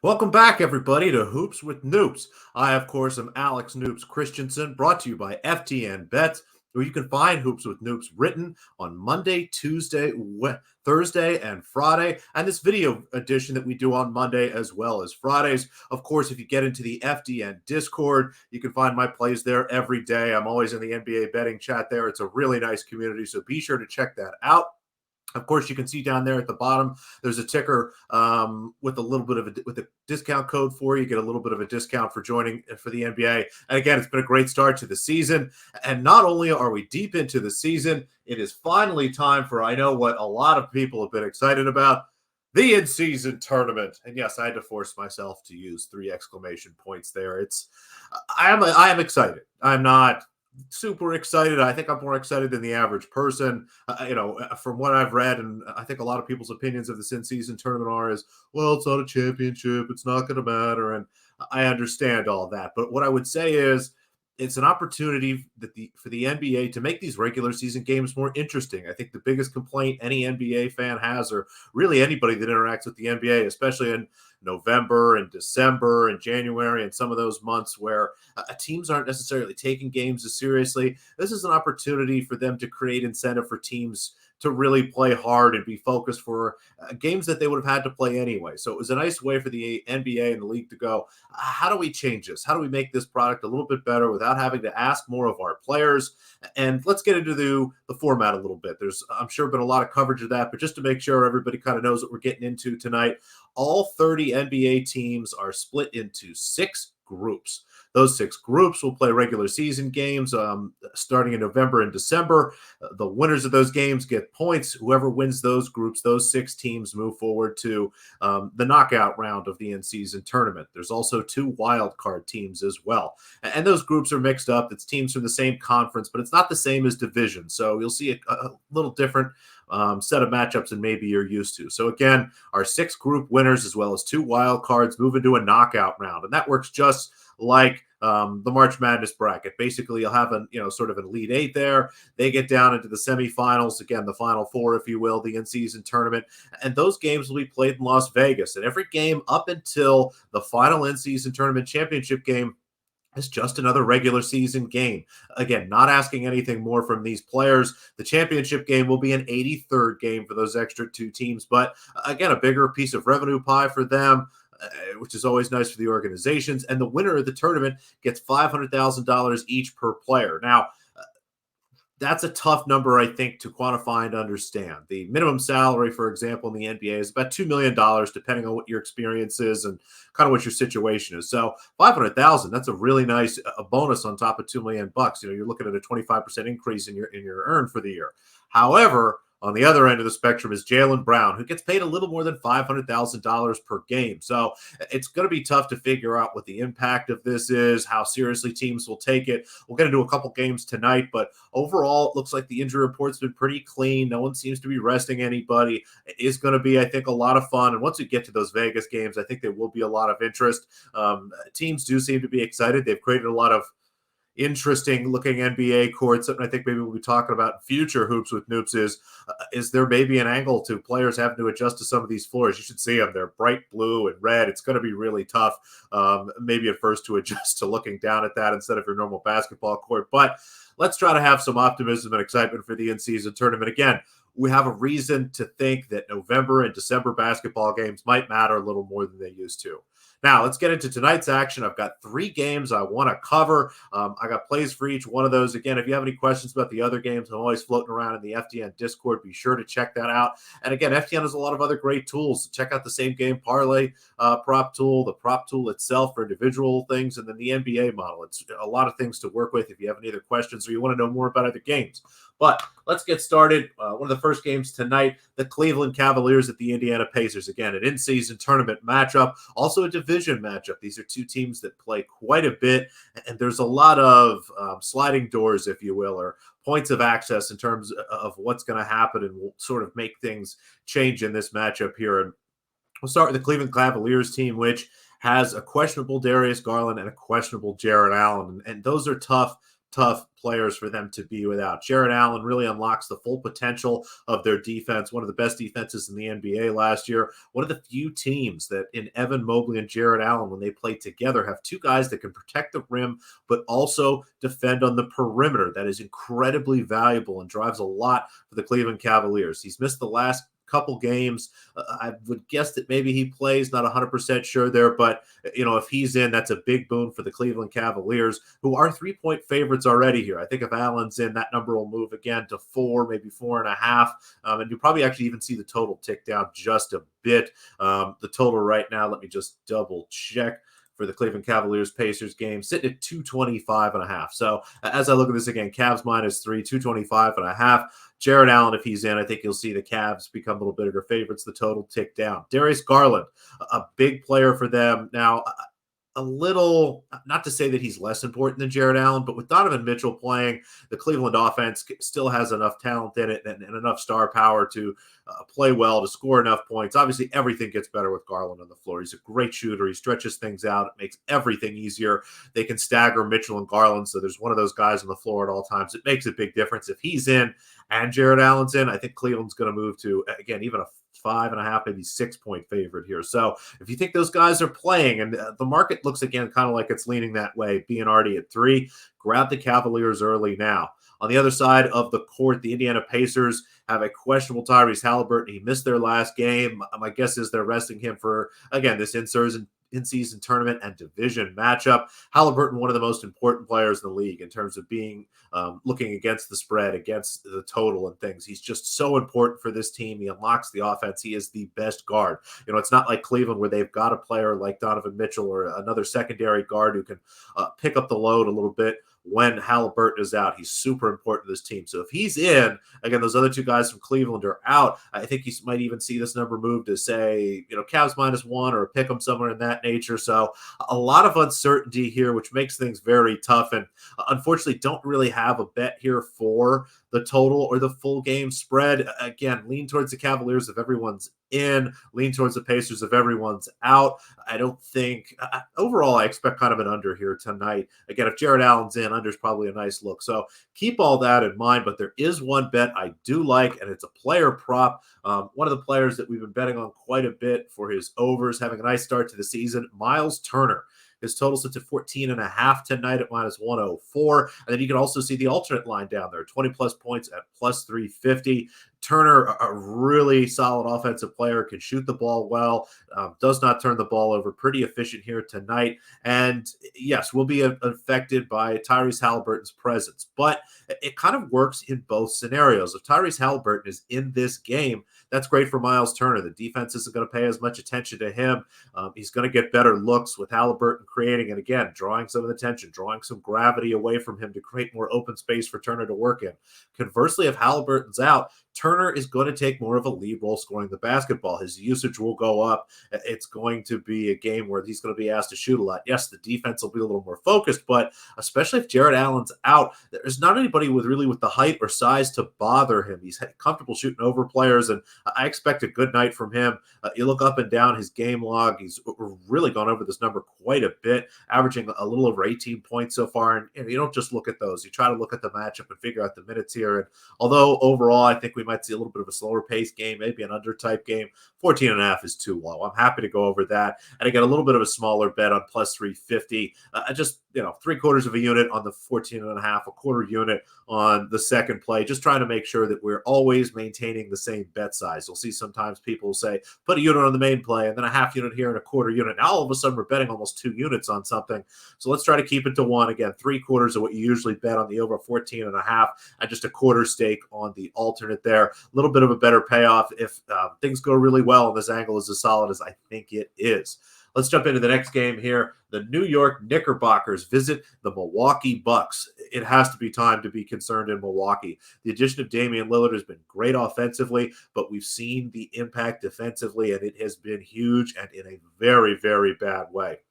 Welcome back, everybody, to Hoops with Noops. I, of course, am Alex Noops Christensen, brought to you by FTN Bets, where you can find Hoops with Noops written on Monday, Tuesday, Thursday, and Friday, and this video edition that we do on Monday as well as Fridays. Of course, if you get into the FTN Discord, you can find my plays there every day. I'm always in the NBA betting chat there. It's a really nice community, so be sure to check that out. Of course, you can see down there at the bottom, there's a ticker with a little bit of a discount code for you. You get a little bit of a discount for joining for the NBA. And again, it's been a great start to the season. And not only are we deep into the season, it is finally time for, I know what a lot of people have been excited about, the in-season tournament. And yes, I had to force myself to use 3 exclamation points there. I am excited. I'm not super excited. I think I'm more excited than the average person. From what I've read, and I think a lot of people's opinions of this in-season tournament well, it's not a championship. It's not going to matter. And I understand all that. But what I would say is it's an opportunity for the NBA to make these regular season games more interesting. I think the biggest complaint any NBA fan has, or really anybody that interacts with the NBA, especially in November and December and January and some of those months where teams aren't necessarily taking games as seriously. This is an opportunity for them to create incentive for teams to really play hard and be focused for games that they would have had to play anyway. So it was a nice way for the NBA and the league to go, how do we change this? How do we make this product a little bit better without having to ask more of our players? And let's get into the format a little bit. There's, I'm sure, been a lot of coverage of that, but just to make sure everybody kind of knows what we're getting into tonight, all 30 NBA teams are split into 6 groups. Those 6 groups will play regular season games starting in November and December. The winners of those games get points. Whoever wins those groups, those 6 teams move forward to the knockout round of the in-season tournament. There's also 2 wild card teams as well. And those groups are mixed up. It's teams from the same conference, but it's not the same as division. So you'll see a little different set of matchups than maybe you're used to. So again, our 6 group winners as well as 2 wild cards move into a knockout round. And that works just like the March Madness bracket. Basically, you'll have sort of an Elite 8 there. They get down into the semifinals, again, the Final Four, if you will, the in-season tournament. And those games will be played in Las Vegas. And every game up until the final in-season tournament championship game is just another regular season game. Again, not asking anything more from these players. The championship game will be an 83rd game for those extra 2 teams. But again, a bigger piece of revenue pie for them, which is always nice for the organizations. And the winner of the tournament gets $500,000 each per player. Now, that's a tough number, I think, to quantify and understand. The minimum salary, for example, in the NBA is about $2 million, depending on what your experience is and kind of what your situation is. So $500,000, that's a really nice bonus on top of $2 million. You're looking at a 25% increase in your earn for the year. However, on the other end of the spectrum is Jaylen Brown, who gets paid a little more than $500,000 per game. So it's going to be tough to figure out what the impact of this is, how seriously teams will take it. We'll get into a couple games tonight, but overall, it looks like the injury report's been pretty clean. No one seems to be resting anybody. It is going to be, I think, a lot of fun. And once we get to those Vegas games, I think there will be a lot of interest. Teams do seem to be excited. They've created a lot of interesting looking NBA courts. Something I think maybe we'll be talking about in future Hoops with Noops is there maybe an angle to players having to adjust to some of these floors. You should see them. They're bright blue and red. It's going to be really tough maybe at first to adjust to looking down at that instead of your normal basketball court. But let's try to have some optimism and excitement for the in-season tournament. Again, we have a reason to think that November and December basketball games might matter a little more than they used to. Now, let's get into tonight's action. I've got 3 games I want to cover. I got plays for each one of those. Again, if you have any questions about the other games, I'm always floating around in the FTN Discord. Be sure to check that out. And again, FTN has a lot of other great tools. Check out the same game parlay prop tool, the prop tool itself for individual things, and then the NBA model. It's a lot of things to work with if you have any other questions or you want to know more about other games. But let's get started. One of the first games tonight, the Cleveland Cavaliers at the Indiana Pacers. Again, an in-season tournament matchup, also a division matchup. These are 2 teams that play quite a bit, and there's a lot of sliding doors, if you will, or points of access in terms of what's going to happen and will sort of make things change in this matchup here. And we'll start with the Cleveland Cavaliers team, which has a questionable Darius Garland and a questionable Jarrett Allen. And those are tough players for them to be without. Jared Allen really unlocks the full potential of their defense, one of the best defenses in the NBA last year. One of the few teams that in Evan Mobley and Jared Allen, when they play together, have two guys that can protect the rim, but also defend on the perimeter. That is incredibly valuable and drives a lot for the Cleveland Cavaliers. He's missed the last couple games. I would guess that maybe he plays, not 100% sure there, but if he's in, that's a big boon for the Cleveland Cavaliers, who are 3-point favorites already here. I think if Allen's in, that number will move again to 4, maybe 4.5, and you'll probably actually even see the total tick down just a bit. The total right now, let me just double check, for the Cleveland Cavaliers-Pacers game, sitting at 225.5. So as I look at this again, Cavs -3, 225.5. Jared Allen, if he's in, I think you'll see the Cavs become a little bigger favorites. The total tick down. Darius Garland, a big player for them. Now, a little, not to say that he's less important than Jared Allen, but with Donovan Mitchell playing, the Cleveland offense still has enough talent in it and enough star power to play well, to score enough points. Obviously, everything gets better with Garland on the floor. He's a great shooter. He stretches things out. It makes everything easier. They can stagger Mitchell and Garland, so there's one of those guys on the floor at all times. It makes a big difference. If he's in and Jared Allen's in, I think Cleveland's going to move to, again, even a 5.5, maybe 6-point favorite here. So if you think those guys are playing, and the market looks again kind of like it's leaning that way, being already at 3, grab the Cavaliers early now. On the other side of the court, the Indiana Pacers have a questionable Tyrese Halliburton. He missed their last game. My guess is they're resting him for, again, this in-season tournament and division matchup. Halliburton, one of the most important players in the league in terms of being looking against the spread, against the total and things. He's just so important for this team. He unlocks the offense. He is the best guard. It's not like Cleveland where they've got a player like Donovan Mitchell or another secondary guard who can pick up the load a little bit when Halliburton is out. He's super important to this team. So if he's in, again, those other two guys from Cleveland are out. I think you might even see this number move to, say, Cavs -1 or pick them somewhere in that nature. So a lot of uncertainty here, which makes things very tough. And unfortunately, don't really have a bet here for the total or the full game spread. Again, lean towards the Cavaliers if everyone's in, lean towards the Pacers if everyone's out. I don't think overall I expect kind of an under here tonight. Again, if Jared Allen's in, under is probably a nice look. So keep all that in mind, but there is one bet I do like, and it's a player prop. One of the players that we've been betting on quite a bit for his overs, having a nice start to the season, Miles Turner. His total sits at 14.5 tonight at -104. And then you can also see the alternate line down there, 20-plus points at +350. Turner, a really solid offensive player, can shoot the ball well, does not turn the ball over, pretty efficient here tonight. And yes, will be affected by Tyrese Halliburton's presence, but it kind of works in both scenarios. If Tyrese Halliburton is in this game, that's great for Miles Turner. The defense isn't going to pay as much attention to him. He's going to get better looks with Halliburton creating, and again, drawing some of the attention, drawing some gravity away from him to create more open space for Turner to work in. Conversely, if Halliburton's out, Turner is going to take more of a lead role scoring the basketball. His usage will go up. It's going to be a game where he's going to be asked to shoot a lot. Yes, the defense will be a little more focused, but especially if Jared Allen's out, there's not anybody with the height or size to bother him. He's comfortable shooting over players, and I expect a good night from him. You look up and down his game log, he's really gone over this number quite a bit, averaging a little over 18 points so far. And you don't just look at those. You try to look at the matchup and figure out the minutes here. And although overall I think we might see a little bit of a slower pace game, maybe an under type game, 14.5 is too low. I'm happy to go over that. And I get a little bit of a smaller bet on +350. Just 3/4 of a unit on the 14.5, a quarter unit on the second play, just trying to make sure that we're always maintaining the same bet size. You'll see sometimes people say, put a unit on the main play and then a half unit here and a quarter unit. Now all of a sudden we're betting almost 2 units on something. So let's try to keep it to 1. Again, 3/4 of what you usually bet on the over 14.5, and just a quarter stake on the alternate there. A little bit of a better payoff if things go really well and this angle is as solid as I think it is. Let's jump into the next game here. The New York Knickerbockers visit the Milwaukee Bucks. It has to be time to be concerned in Milwaukee. The addition of Damian Lillard has been great offensively, but we've seen the impact defensively, and it has been huge and in a very, very bad way.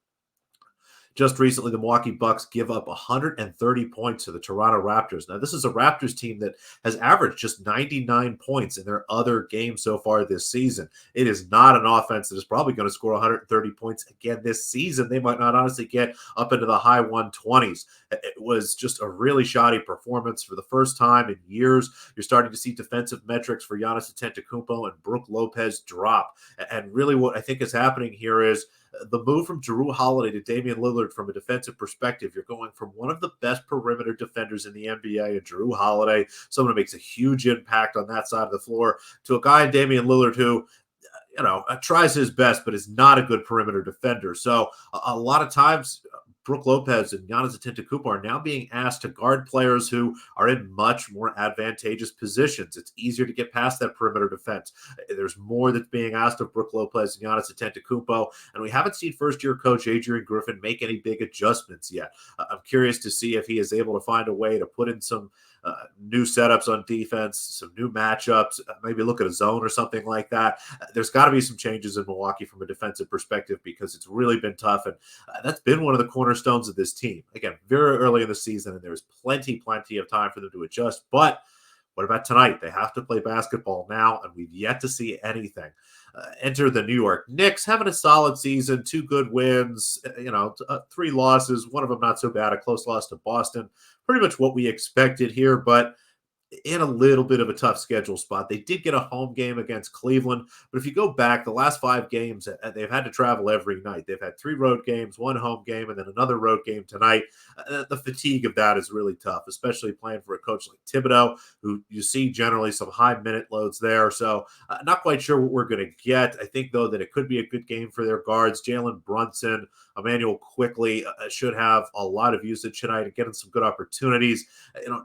Just recently, the Milwaukee Bucks give up 130 points to the Toronto Raptors. Now, this is a Raptors team that has averaged just 99 points in their other games so far this season. It is not an offense that is probably going to score 130 points again this season. They might not honestly get up into the high 120s. It was just a really shoddy performance for the first time in years. You're starting to see defensive metrics for Giannis Antetokounmpo and Brook Lopez drop. And really what I think is happening here is the move from Jrue Holiday to Damian Lillard from a defensive perspective. You're going from one of the best perimeter defenders in the NBA, Jrue Holiday, someone who makes a huge impact on that side of the floor, to a guy in Damian Lillard who tries his best, but is not a good perimeter defender. So a lot of times, Brook Lopez and Giannis Antetokounmpo are now being asked to guard players who are in much more advantageous positions. It's easier to get past that perimeter defense. There's more that's being asked of Brook Lopez and Giannis Antetokounmpo, and we haven't seen first-year coach Adrian Griffin make any big adjustments yet. I'm curious to see if he is able to find a way to put in some new setups on defense, some new matchups, maybe look at a zone or something like that. There's got to be some changes in Milwaukee from a defensive perspective because it's really been tough, and that's been one of the cornerstones of this team. Again, very early in the season, and there's plenty of time for them to adjust. But what about tonight? They have to play basketball now, and we've yet to see anything. Enter the New York Knicks, having a solid season, 2 good wins, 3 losses, one of them not so bad, a close loss to Boston. Pretty much what we expected here, but in a little bit of a tough schedule spot. They did get a home game against Cleveland, but if you go back, the last 5 games, they've had to travel every night. They've had 3 road games, 1 home game, and then another road game tonight. The fatigue of that is really tough, especially playing for a coach like Thibodeau, who you see generally some high minute loads there. So not quite sure what we're going to get. I think, though, that it could be a good game for their guards. Jalen Brunson, Emmanuel quickly should have a lot of usage tonight and getting some good opportunities.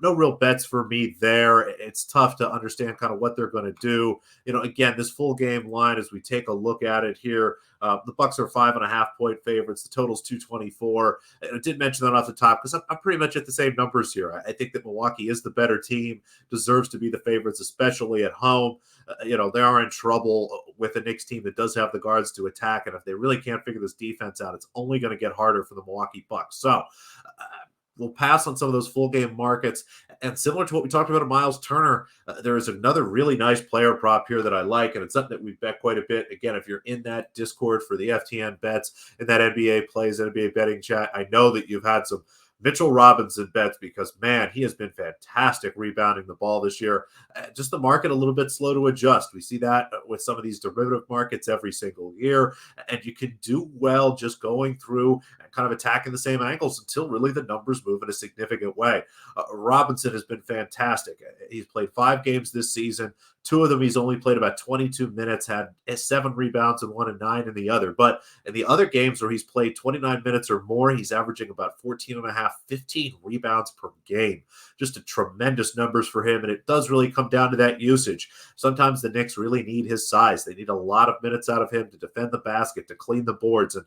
No real bets for me there. It's tough to understand kind of what they're going to do. Again, this full game line, as we take a look at it here, the Bucks are 5.5-point favorites. The total's 224. I did mention that off the top because I'm pretty much at the same numbers here. I think that Milwaukee is the better team, deserves to be the favorites, especially at home. They are in trouble with a Knicks team that does have the guards to attack, and if they really can't figure this defense out, it's only going to get harder for the Milwaukee Bucks. So we'll pass on some of those full game markets. And similar to what we talked about at Miles Turner, there is another really nice player prop here that I like, and it's something that we bet quite a bit. Again, if you're in that Discord for the FTN bets, in that NBA plays, NBA betting chat, I know that you've had some Mitchell Robinson bets because, man, he has been fantastic rebounding the ball this year. Just the market a little bit slow to adjust. We see that with some of these derivative markets every single year, and you can do well just going through and kind of attacking the same angles until really the numbers move in a significant way. Robinson has been fantastic. He's played 5 games this season. 2 of them, he's only played about 22 minutes, had 7 rebounds and 1 and 9 in the other. But in the other games where he's played 29 minutes or more, he's averaging about 14.5, 15 rebounds per game. Just a tremendous numbers for him. And it does really come down to that usage. Sometimes the Knicks really need his size. They need a lot of minutes out of him to defend the basket, to clean the boards.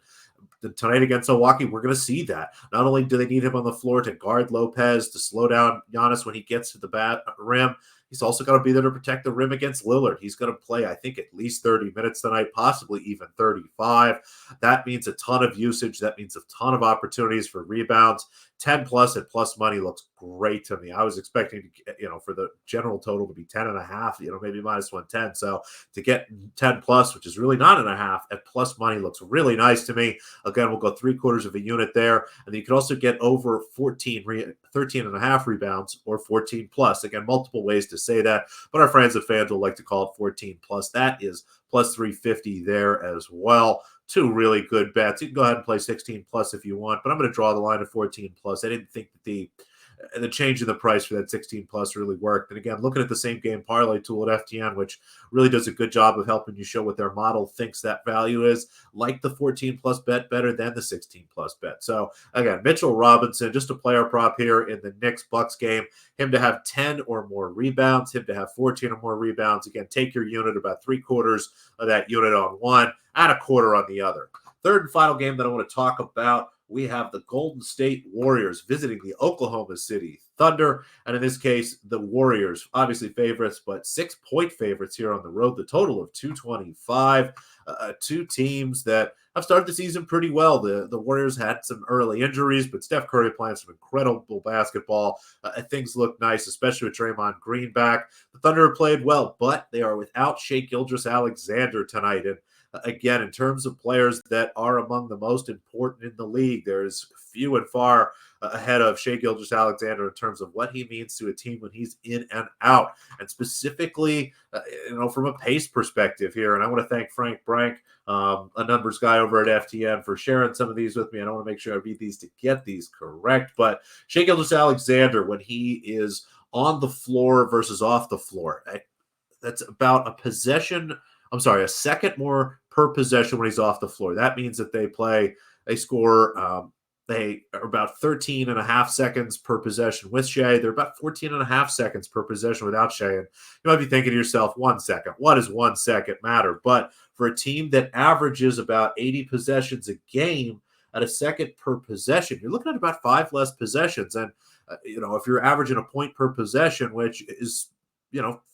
And tonight against Milwaukee, we're going to see that. Not only do they need him on the floor to guard Lopez, to slow down Giannis when he gets to the rim, he's also got to be there to protect the rim against Lillard. He's going to play, I think, at least 30 minutes tonight, possibly even 35. That means a ton of usage. That means a ton of opportunities for rebounds. 10 plus at plus money looks great to me. I was expecting to, for the general total to be 10.5, maybe minus 110. So to get 10 plus, which is really 9.5 at plus money, looks really nice to me. Again, we'll go 3/4 of a unit there. And you can also get over 13.5 rebounds or 14 plus. Again, multiple ways to say that, but our friends at FanDuel like to call it 14 plus. That is plus 350 there as well. 2 really good bets. You can go ahead and play 16 plus if you want, but I'm going to draw the line at 14 plus. I didn't think that the change in the price for that 16 plus really worked. And again, looking at the same game parlay tool at FTN, which really does a good job of helping you show what their model thinks that value is, like the 14 plus bet better than the 16 plus bet. So again, Mitchell Robinson, just a player prop here in the Knicks Bucks game, him to have 10 or more rebounds, him to have 14 or more rebounds. Again, take your unit, about 3/4 of that unit on one, and 1/4 on the other. Third and final game that I want to talk about, we have the Golden State Warriors visiting the Oklahoma City Thunder. And in this case, the Warriors, obviously favorites, but 6-point favorites here on the road. The total of 225. Two teams that have started the season pretty well. The Warriors had some early injuries, but Steph Curry playing some incredible basketball. Things look nice, especially with Draymond Green back. The Thunder played well, but they are without Shai Gilgeous-Alexander tonight. And again, in terms of players that are among the most important in the league, there's few and far ahead of Shai Gilgeous-Alexander in terms of what he means to a team when he's in and out, and specifically, from a pace perspective here. And I want to thank Frank Brank, a numbers guy over at FTN, for sharing some of these with me. I want to make sure I read these to get these correct. But Shai Gilgeous-Alexander, when he is on the floor versus off the floor, that's about a second more per possession when he's off the floor. That means that they score, they are about 13 and a half seconds per possession with Shai. They're about 14 and a half seconds per possession without Shai. And you might be thinking to yourself, 1 second, what does 1 second matter? But for a team that averages about 80 possessions a game at a second per possession, you're looking at about 5 less possessions. And, if you're averaging a point per possession, which is,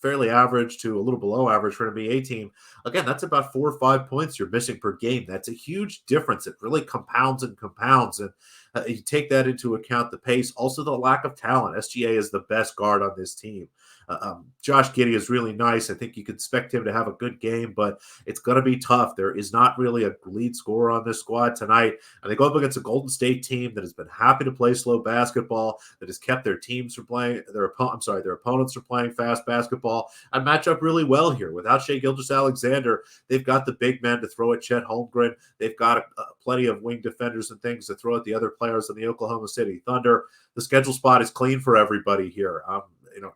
fairly average to a little below average for an NBA team, again, that's about 4 or 5 points you're missing per game. That's a huge difference. It really compounds and compounds. And you take that into account, the pace, also the lack of talent. SGA is the best guard on this team. Josh Giddey is really nice. I think you can expect him to have a good game, but it's going to be tough. There is not really a lead scorer on this squad tonight. And they go up against a Golden State team that has been happy to play slow basketball, that has kept their teams from playing, their opponents from playing fast basketball, and match up really well here. Without Shai Gilgeous-Alexander, they've got the big men to throw at Chet Holmgren. They've got plenty of wing defenders and things to throw at the other players in the Oklahoma City Thunder. The schedule spot is clean for everybody here.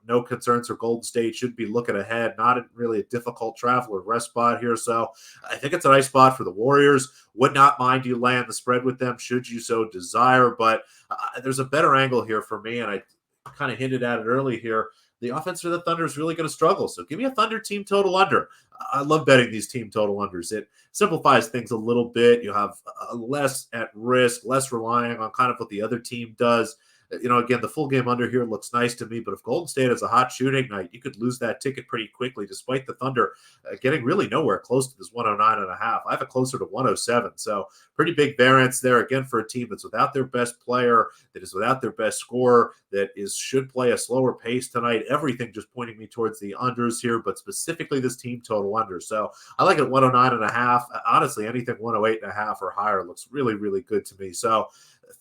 No concerns for Golden State. Should be looking ahead. Not really a difficult travel or rest spot here. So I think it's a nice spot for the Warriors. Would not mind you laying the spread with them should you so desire. But there's a better angle here for me, and I kind of hinted at it early here. The offense for the Thunder is really going to struggle. So give me a Thunder team total under. I love betting these team total unders. It simplifies things a little bit. You have less at risk, less relying on kind of what the other team does. Again, the full game under here looks nice to me, but if Golden State has a hot shooting night, you could lose that ticket pretty quickly, despite the Thunder getting really nowhere close to this 109.5. I have it closer to 107. So pretty big variance there, again, for a team that's without their best player, that is without their best scorer, should play a slower pace tonight. Everything just pointing me towards the unders here, but specifically this team total under. So I like it 109.5. Honestly, anything 108.5 or higher looks really, really good to me. So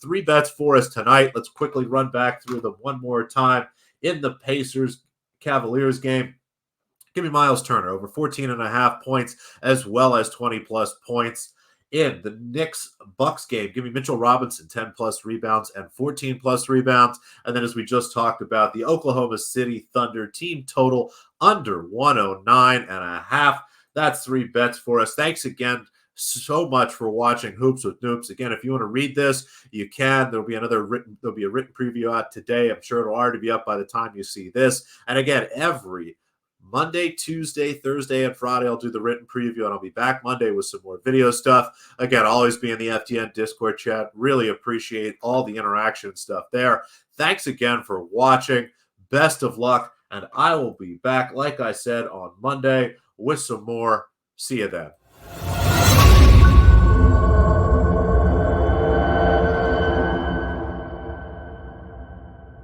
3 bets for us tonight. Let's quickly run back through them one more time. In the Pacers-Cavaliers game, give me Miles Turner over 14.5 points as well as 20-plus points. In the Knicks-Bucks game, give me Mitchell Robinson, 10-plus rebounds and 14-plus rebounds. And then as we just talked about, the Oklahoma City Thunder team total under 109.5. That's 3 bets for us. Thanks again so much for watching Hoops with Noops. Again, if you want to read this, you can. There'll be a written preview out today. I'm sure it'll already be up by the time you see this. And again, every Monday, Tuesday, Thursday, and Friday, I'll do the written preview, and I'll be back Monday with some more video stuff. Again, I'll always be in the FTN Discord chat. Really appreciate all the interaction stuff there. Thanks again for watching. Best of luck, and I will be back, like I said, on Monday with some more. See you then.